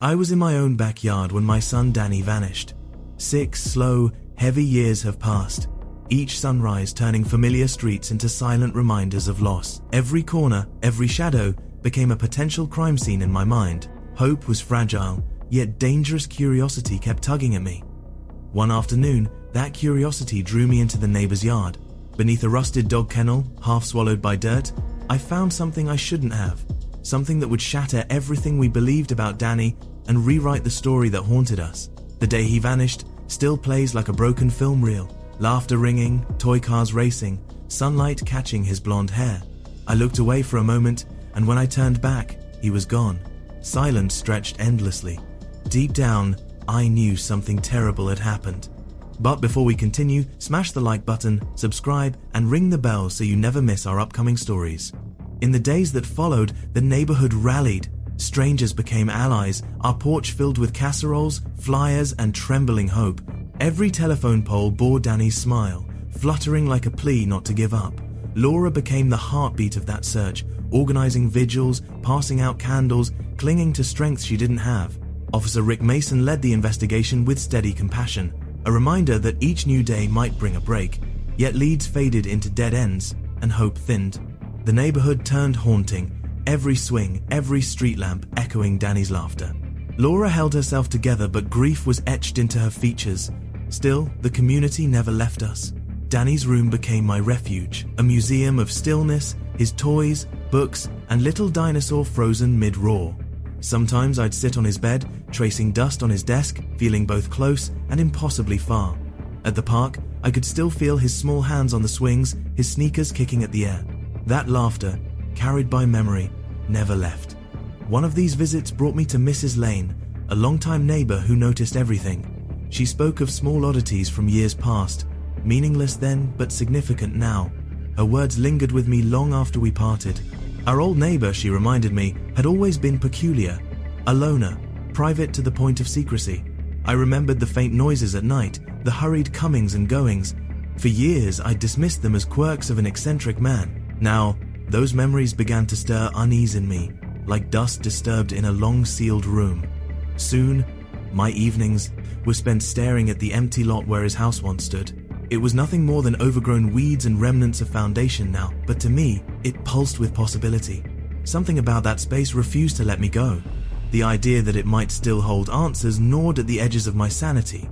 I was in my own backyard when my son Danny vanished. 6 slow, heavy years have passed, each sunrise turning familiar streets into silent reminders of loss. Every corner, every shadow became a potential crime scene in my mind. Hope was fragile, yet dangerous curiosity kept tugging at me. One afternoon, that curiosity drew me into the neighbor's yard. Beneath a rusted dog kennel, half swallowed by dirt, I found something I shouldn't have. Something that would shatter everything we believed about Danny and rewrite the story that haunted us. The day he vanished still plays like a broken film reel. Laughter ringing, toy cars racing, sunlight catching his blonde hair. I looked away for a moment, and when I turned back, he was gone. Silence stretched endlessly. Deep down, I knew something terrible had happened. But before we continue, smash the like button, subscribe, and ring the bell so you never miss our upcoming stories. In the days that followed, the neighborhood rallied. Strangers became allies, our porch filled with casseroles, flyers, and trembling hope. Every telephone pole bore Danny's smile, fluttering like a plea not to give up. Laura became the heartbeat of that search, organizing vigils, passing out candles, clinging to strength she didn't have. Officer Rick Mason led the investigation with steady compassion, a reminder that each new day might bring a break. Yet leads faded into dead ends, and hope thinned. The neighborhood turned haunting, every swing, every street lamp echoing Danny's laughter. Laura held herself together, but grief was etched into her features. Still, the community never left us. Danny's room became my refuge, a museum of stillness, his toys, books, and little dinosaur frozen mid-roar. Sometimes I'd sit on his bed, tracing dust on his desk, feeling both close and impossibly far. At the park, I could still feel his small hands on the swings, his sneakers kicking at the air. That laughter, carried by memory, never left. One of these visits brought me to Mrs. Lane, a longtime neighbor who noticed everything. She spoke of small oddities from years past, meaningless then but significant now. Her words lingered with me long after we parted. Our old neighbor, she reminded me, had always been peculiar, a loner, private to the point of secrecy. I remembered the faint noises at night, the hurried comings and goings. For years I'd dismissed them as quirks of an eccentric man. Now, those memories began to stir unease in me, like dust disturbed in a long-sealed room. Soon, my evenings were spent staring at the empty lot where his house once stood. It was nothing more than overgrown weeds and remnants of foundation now, but to me, it pulsed with possibility. Something about that space refused to let me go. The idea that it might still hold answers gnawed at the edges of my sanity.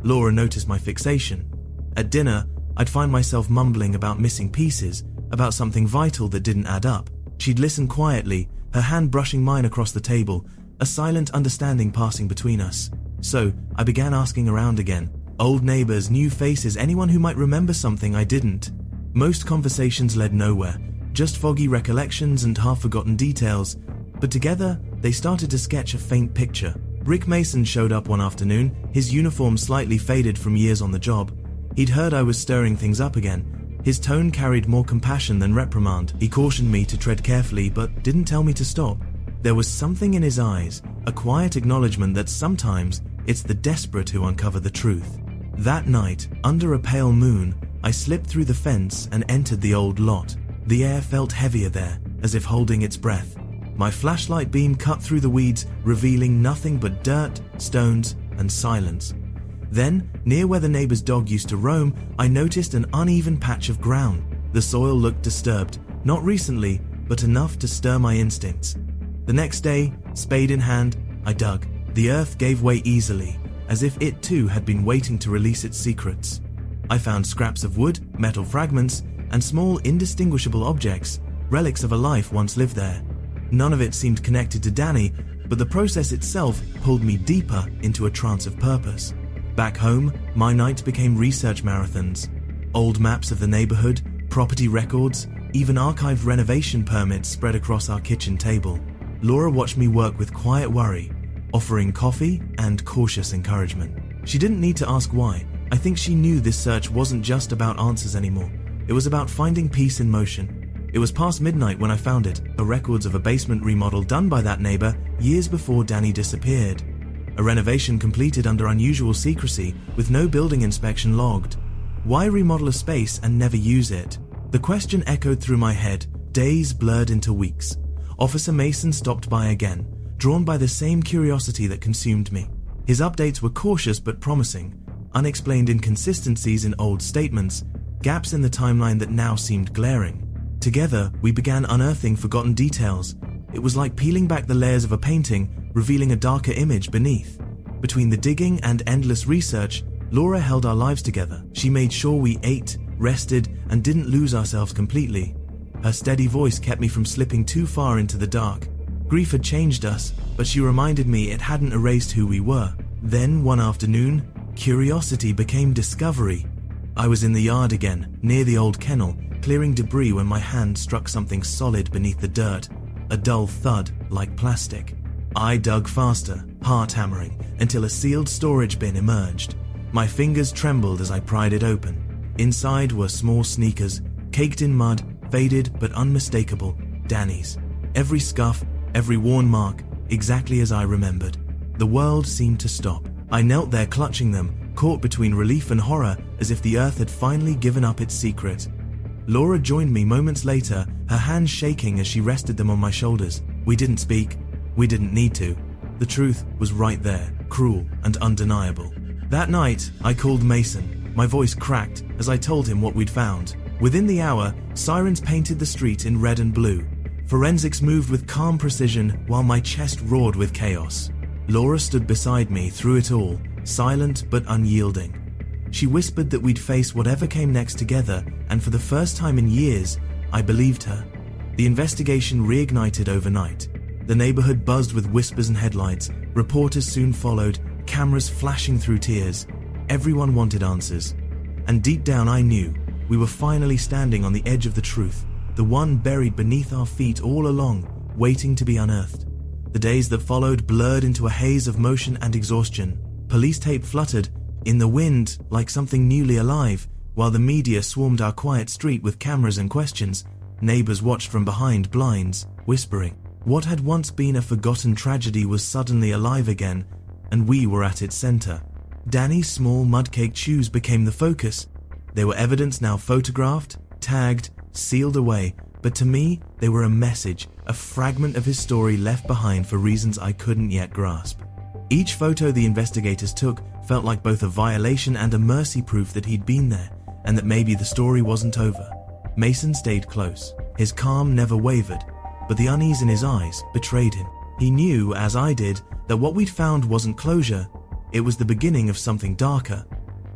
Laura noticed my fixation. At dinner, I'd find myself mumbling about missing pieces, about something vital that didn't add up. She'd listen quietly, her hand brushing mine across the table, a silent understanding passing between us. So, I began asking around again. Old neighbors, new faces, anyone who might remember something I didn't. Most conversations led nowhere, just foggy recollections and half-forgotten details. But together, they started to sketch a faint picture. Rick Mason showed up one afternoon, his uniform slightly faded from years on the job. He'd heard I was stirring things up again. His tone carried more compassion than reprimand. He cautioned me to tread carefully, but didn't tell me to stop. There was something in his eyes, a quiet acknowledgement that sometimes it's the desperate who uncover the truth. That night, under a pale moon, I slipped through the fence and entered the old lot. The air felt heavier there, as if holding its breath. My flashlight beam cut through the weeds, revealing nothing but dirt, stones, and silence. Then, near where the neighbor's dog used to roam, I noticed an uneven patch of ground. The soil looked disturbed, not recently, but enough to stir my instincts. The next day, spade in hand, I dug. The earth gave way easily, as if it too had been waiting to release its secrets. I found scraps of wood, metal fragments, and small indistinguishable objects, relics of a life once lived there. None of it seemed connected to Danny, but the process itself pulled me deeper into a trance of purpose. Back home, my nights became research marathons. Old maps of the neighborhood, property records, even archived renovation permits spread across our kitchen table. Laura watched me work with quiet worry, offering coffee and cautious encouragement. She didn't need to ask why. I think she knew this search wasn't just about answers anymore. It was about finding peace in motion. It was past midnight when I found it, the records of a basement remodel done by that neighbor years before Danny disappeared. A renovation completed under unusual secrecy with no building inspection logged. Why remodel a space and never use it? The question echoed through my head. Days blurred into weeks. Officer Mason stopped by again, drawn by the same curiosity that consumed me. His updates were cautious but promising, unexplained inconsistencies in old statements, gaps in the timeline that now seemed glaring. Together, we began unearthing forgotten details. It was like peeling back the layers of a painting, revealing a darker image beneath. Between the digging and endless research, Laura held our lives together. She made sure we ate, rested, and didn't lose ourselves completely. Her steady voice kept me from slipping too far into the dark. Grief had changed us, but she reminded me it hadn't erased who we were. Then, one afternoon, curiosity became discovery. I was in the yard again, near the old kennel, clearing debris when my hand struck something solid beneath the dirt, a dull thud like plastic. I dug faster, heart hammering, until a sealed storage bin emerged. My fingers trembled as I pried it open. Inside were small sneakers, caked in mud, faded but unmistakable, Danny's. Every scuff, every worn mark, exactly as I remembered. The world seemed to stop. I knelt there clutching them, caught between relief and horror, as if the earth had finally given up its secret. Laura joined me moments later, her hands shaking as she rested them on my shoulders. We didn't speak. We didn't need to. The truth was right there, cruel and undeniable. That night, I called Mason. My voice cracked as I told him what we'd found. Within the hour, sirens painted the street in red and blue. Forensics moved with calm precision while my chest roared with chaos. Laura stood beside me through it all, silent but unyielding. She whispered that we'd face whatever came next together, and for the first time in years, I believed her. The investigation reignited overnight. The neighborhood buzzed with whispers and headlights. Reporters soon followed, cameras flashing through tears. Everyone wanted answers. And deep down I knew we were finally standing on the edge of the truth, the one buried beneath our feet all along, waiting to be unearthed. The days that followed blurred into a haze of motion and exhaustion. Police tape fluttered in the wind like something newly alive, while the media swarmed our quiet street with cameras and questions. Neighbors watched from behind blinds, whispering. What had once been a forgotten tragedy was suddenly alive again, and we were at its center. Danny's small mud-caked shoes became the focus. They were evidence now photographed, tagged, sealed away, but to me, they were a message, a fragment of his story left behind for reasons I couldn't yet grasp. Each photo the investigators took felt like both a violation and a mercy, proof that he'd been there, and that maybe the story wasn't over. Mason stayed close. His calm never wavered, but the unease in his eyes betrayed him. He knew, as I did, that what we'd found wasn't closure, it was the beginning of something darker.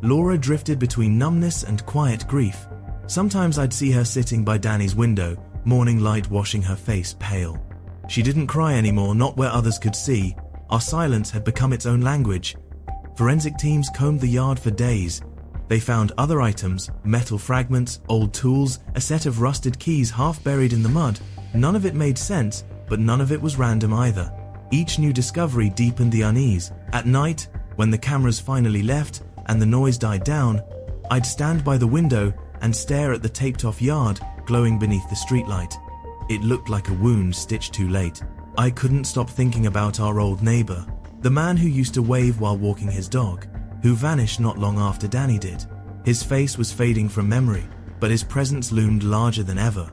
Laura drifted between numbness and quiet grief. Sometimes I'd see her sitting by Danny's window, morning light washing her face pale. She didn't cry anymore, not where others could see. Our silence had become its own language. Forensic teams combed the yard for days. They found other items, metal fragments, old tools, a set of rusted keys half buried in the mud. None of it made sense, but none of it was random either. Each new discovery deepened the unease. At night, when the cameras finally left and the noise died down, I'd stand by the window and stare at the taped-off yard glowing beneath the streetlight. It looked like a wound stitched too late. I couldn't stop thinking about our old neighbor, the man who used to wave while walking his dog, who vanished not long after Danny did. His face was fading from memory, but his presence loomed larger than ever.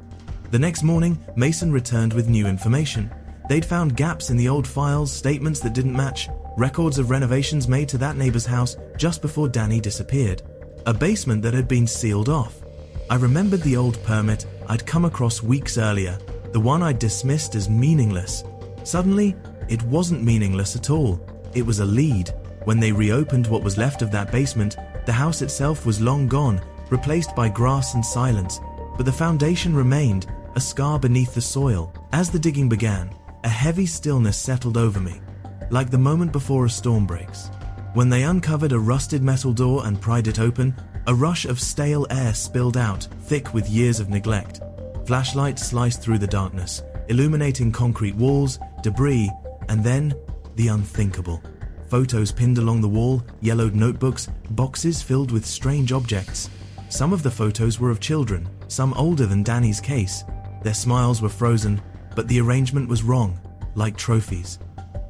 The next morning, Mason returned with new information. They'd found gaps in the old files, statements that didn't match, records of renovations made to that neighbor's house just before Danny disappeared. A basement that had been sealed off. I remembered the old permit I'd come across weeks earlier, the one I'd dismissed as meaningless. Suddenly, it wasn't meaningless at all. It was a lead. When they reopened what was left of that basement, the house itself was long gone, replaced by grass and silence, but the foundation remained, a scar beneath the soil. As the digging began, a heavy stillness settled over me, like the moment before a storm breaks. When they uncovered a rusted metal door and pried it open, a rush of stale air spilled out, thick with years of neglect. Flashlights sliced through the darkness, illuminating concrete walls, debris, and then the unthinkable. Photos pinned along the wall, yellowed notebooks, boxes filled with strange objects. Some of the photos were of children, some older than Danny's case. Their smiles were frozen, but the arrangement was wrong, like trophies.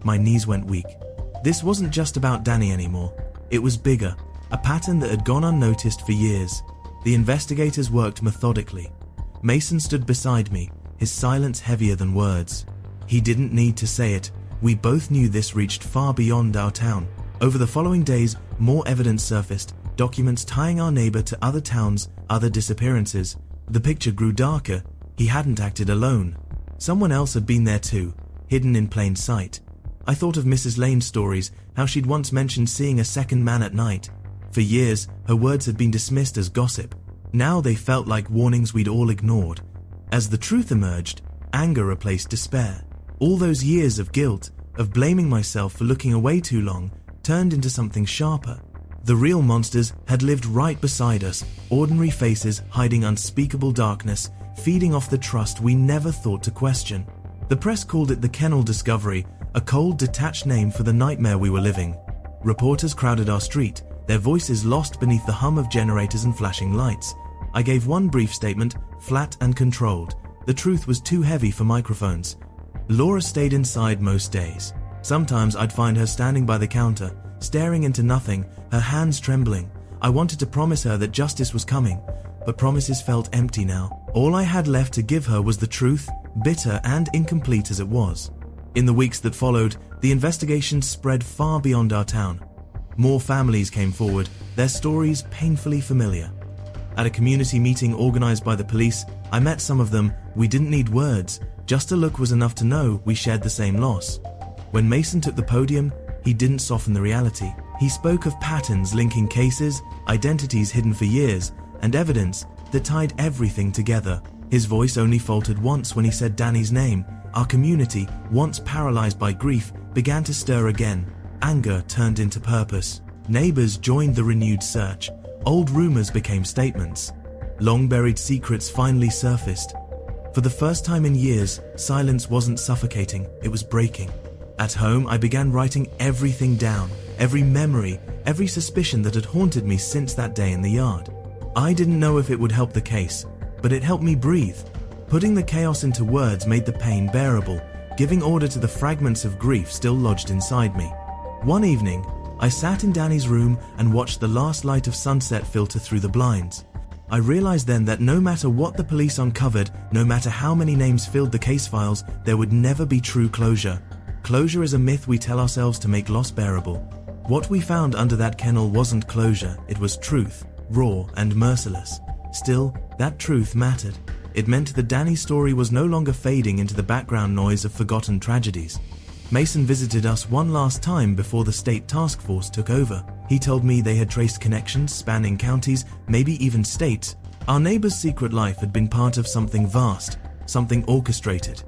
My knees went weak. This wasn't just about Danny anymore. It was bigger, a pattern that had gone unnoticed for years. The investigators worked methodically. Mason stood beside me, his silence heavier than words. He didn't need to say it, We both knew this reached far beyond our town. Over the following days, more evidence surfaced, documents tying our neighbor to other towns, other disappearances. The picture grew darker. He hadn't acted alone. Someone else had been there too, hidden in plain sight. I thought of Mrs. Lane's stories, how she'd once mentioned seeing a second man at night. For years, her words had been dismissed as gossip. Now they felt like warnings we'd all ignored. As the truth emerged, anger replaced despair. All those years of guilt, of blaming myself for looking away too long, turned into something sharper. The real monsters had lived right beside us, ordinary faces hiding unspeakable darkness, feeding off the trust we never thought to question. The press called it the Kennel discovery, a cold, detached name for the nightmare we were living. Reporters crowded our street, their voices lost beneath the hum of generators and flashing lights. I gave one brief statement, flat and controlled. The truth was too heavy for microphones. Laura stayed inside most days. Sometimes I'd find her standing by the counter, staring into nothing, her hands trembling. I wanted to promise her that justice was coming, but promises felt empty now. All I had left to give her was the truth, bitter and incomplete as it was. In the weeks that followed, the investigation spread far beyond our town. More families came forward, their stories painfully familiar. At a community meeting organized by the police, I met some of them. We didn't need words, just a look was enough to know we shared the same loss. When Mason took the podium, he didn't soften the reality. He spoke of patterns linking cases, identities hidden for years, and evidence that tied everything together. His voice only faltered once when he said Danny's name. Our community, once paralyzed by grief, began to stir again. Anger turned into purpose. Neighbors joined the renewed search. Old rumors became statements. Long-buried secrets finally surfaced. For the first time in years, silence wasn't suffocating, it was breaking. At home, I began writing everything down, every memory, every suspicion that had haunted me since that day in the yard. I didn't know if it would help the case, but it helped me breathe. Putting the chaos into words made the pain bearable, giving order to the fragments of grief still lodged inside me. One evening, I sat in Danny's room and watched the last light of sunset filter through the blinds. I realized then that no matter what the police uncovered, no matter how many names filled the case files, there would never be true closure. Closure is a myth we tell ourselves to make loss bearable. What we found under that kennel wasn't closure, it was truth, raw and merciless. Still, that truth mattered. It meant that Danny's story was no longer fading into the background noise of forgotten tragedies. Mason visited us one last time before the state task force took over. He told me they had traced connections spanning counties, maybe even states. Our neighbor's secret life had been part of something vast, something orchestrated.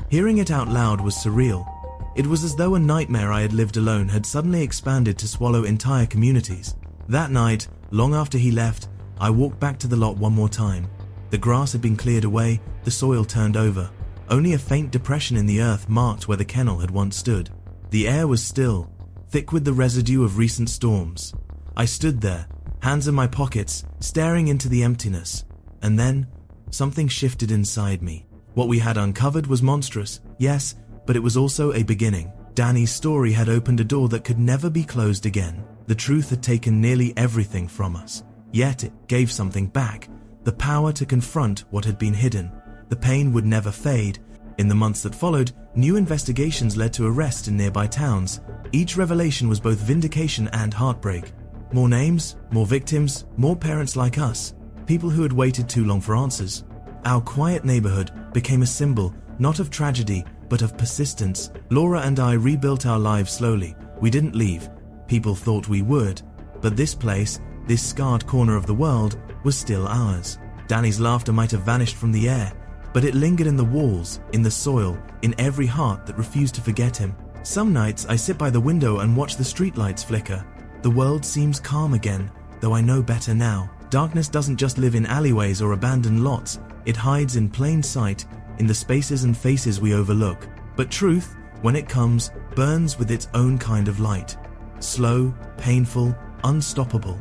Hearing it out loud was surreal. It was as though a nightmare I had lived alone had suddenly expanded to swallow entire communities. That night, long after he left, I walked back to the lot one more time. The grass had been cleared away, the soil turned over. Only a faint depression in the earth marked where the kennel had once stood. The air was still, thick with the residue of recent storms. I stood there, hands in my pockets, staring into the emptiness. And then, something shifted inside me. What we had uncovered was monstrous, yes, but it was also a beginning. Danny's story had opened a door that could never be closed again. The truth had taken nearly everything from us. Yet it gave something back, the power to confront what had been hidden. The pain would never fade. In the months that followed, new investigations led to arrests in nearby towns. Each revelation was both vindication and heartbreak. More names, more victims, more parents like us, people who had waited too long for answers. Our quiet neighborhood became a symbol, not of tragedy, but of persistence. Laura and I rebuilt our lives slowly. We didn't leave. People thought we would. But this place, this scarred corner of the world, was still ours. Danny's laughter might have vanished from the air, but it lingered in the walls, in the soil, in every heart that refused to forget him. Some nights I sit by the window and watch the streetlights flicker. The world seems calm again, though I know better now. Darkness doesn't just live in alleyways or abandoned lots. It hides in plain sight, in the spaces and faces we overlook. But truth, when it comes, burns with its own kind of light. Slow, painful, unstoppable.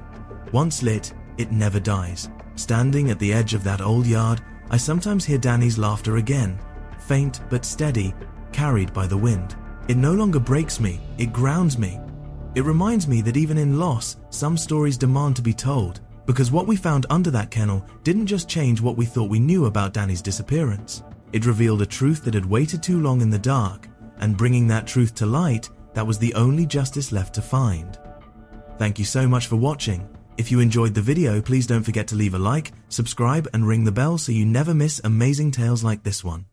Once lit, it never dies. Standing at the edge of that old yard, I sometimes hear Danny's laughter again, faint but steady, carried by the wind. It no longer breaks me, it grounds me. It reminds me that even in loss, some stories demand to be told, because what we found under that kennel didn't just change what we thought we knew about Danny's disappearance. It revealed a truth that had waited too long in the dark, and bringing that truth to light, that was the only justice left to find. Thank you so much for watching. If you enjoyed the video, please don't forget to leave a like, subscribe, and ring the bell so you never miss amazing tales like this one.